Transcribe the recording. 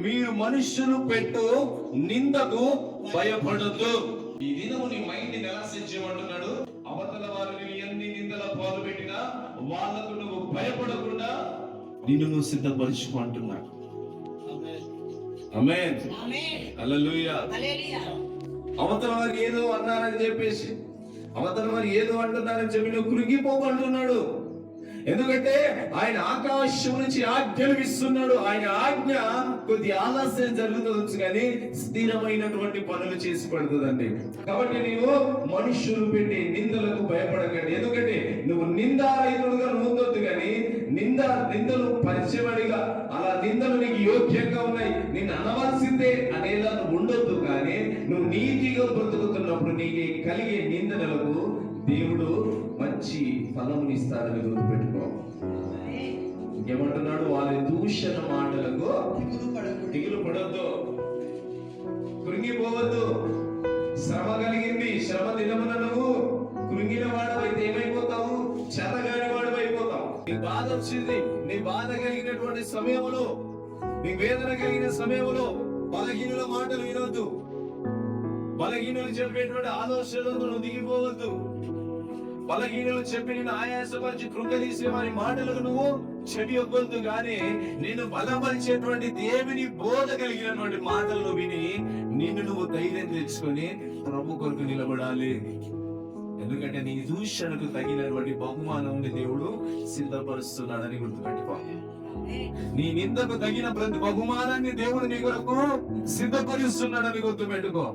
మీరు మనుష్యులు పెట్టు నిందకు భయపడద్దు. ఈ దినము నీ మైండ్ ఎలా సెట్ చేయమంటున్నాడు? అవతల వారు నీ ఎన్ని నిందల పాలు పెట్టినా వాళ్ళకు నువ్వు భయపడకుండా నిన్ను నువ్వు సిద్ధపరచుకుంటున్నాడు. ఆమేన్, హల్లెలూయా. అవతల వారు ఏదో అన్నారని చెప్పేసి, అవతల వారు ఏదో అంటున్నారని చెప్పి నువ్వు కృంగిపోమంటున్నాడు. ఎందుకంటే ఆయన ఆకాశం నుంచి ఆజ్ఞలు ఇస్తున్నాడు. ఆయన ఆజ్ఞ కొద్ది ఆలస్యం జరుగుతుంది కానీ స్థిరమైనటువంటి పనులు చేసి పడుతుందండి. కాబట్టి నీవు మనుషులు పెట్టి నిందలకు భయపడకండి. ఎందుకంటే నువ్వు నిందారహితుడుగా ఉండొద్దు కానీ నిందలు పరిచయడిగా అలా నిందలు నీకు యోగ్యంగా ఉన్నాయి, నిన్ను అనవలసిందే అనేలా నువ్వు ఉండొద్దు. కానీ నువ్వు నీతిగా బ్రతుకుతున్నప్పుడు నీకు కలిగే నిందలకు దేవుడు మంచి ఫలమునిస్తాడని గుర్తుపెట్టుకో. ఇంకేమంటున్నాడు? వాళ్ళ దూషణ మాటలకు దిగులు పడొద్దు, కృంగిపోవద్దు. శ్రమ కలిగింది, శ్రమ దినమున నువ్వు కృంగిన వాడవైతే ఏమైపోతావు? చెరగాని వాడవైపోతావు. నీ బాధ వచ్చింది, నీ బాధ కలిగినటువంటి సమయంలో, నీ వేదన కలిగిన సమయంలో బలహీనుల మాటలు వినొద్దు. బలహీనులు చెప్పేటువంటి ఆలోచనలు నువ్వు దిగిపోవద్దు. బలహీనులు చెప్పి నేను ఆయాసపరిచి కృంగదీసే వారి మాటలకు నువ్వు చెవి ఒప్పొద్దు. కానీ నేను బలపరిచేటువంటి దేవుని బోధ కలిగినటువంటి మాటలను విని నిన్ను నువ్వు ధైర్యం తెచ్చుకొని ప్రభు కొరకు నిలబడాలి. ఎందుకంటే నీ దూషణకు తగినటువంటి బహుమానం దేవుడు సిద్ధపరుస్తున్నాడని గుర్తుపెట్టుకో. నీ నిందకు తగిన ప్రతి బహుమానాన్ని దేవుడు నీ కొరకు సిద్ధపరుస్తున్నాడని గుర్తుపెట్టుకో.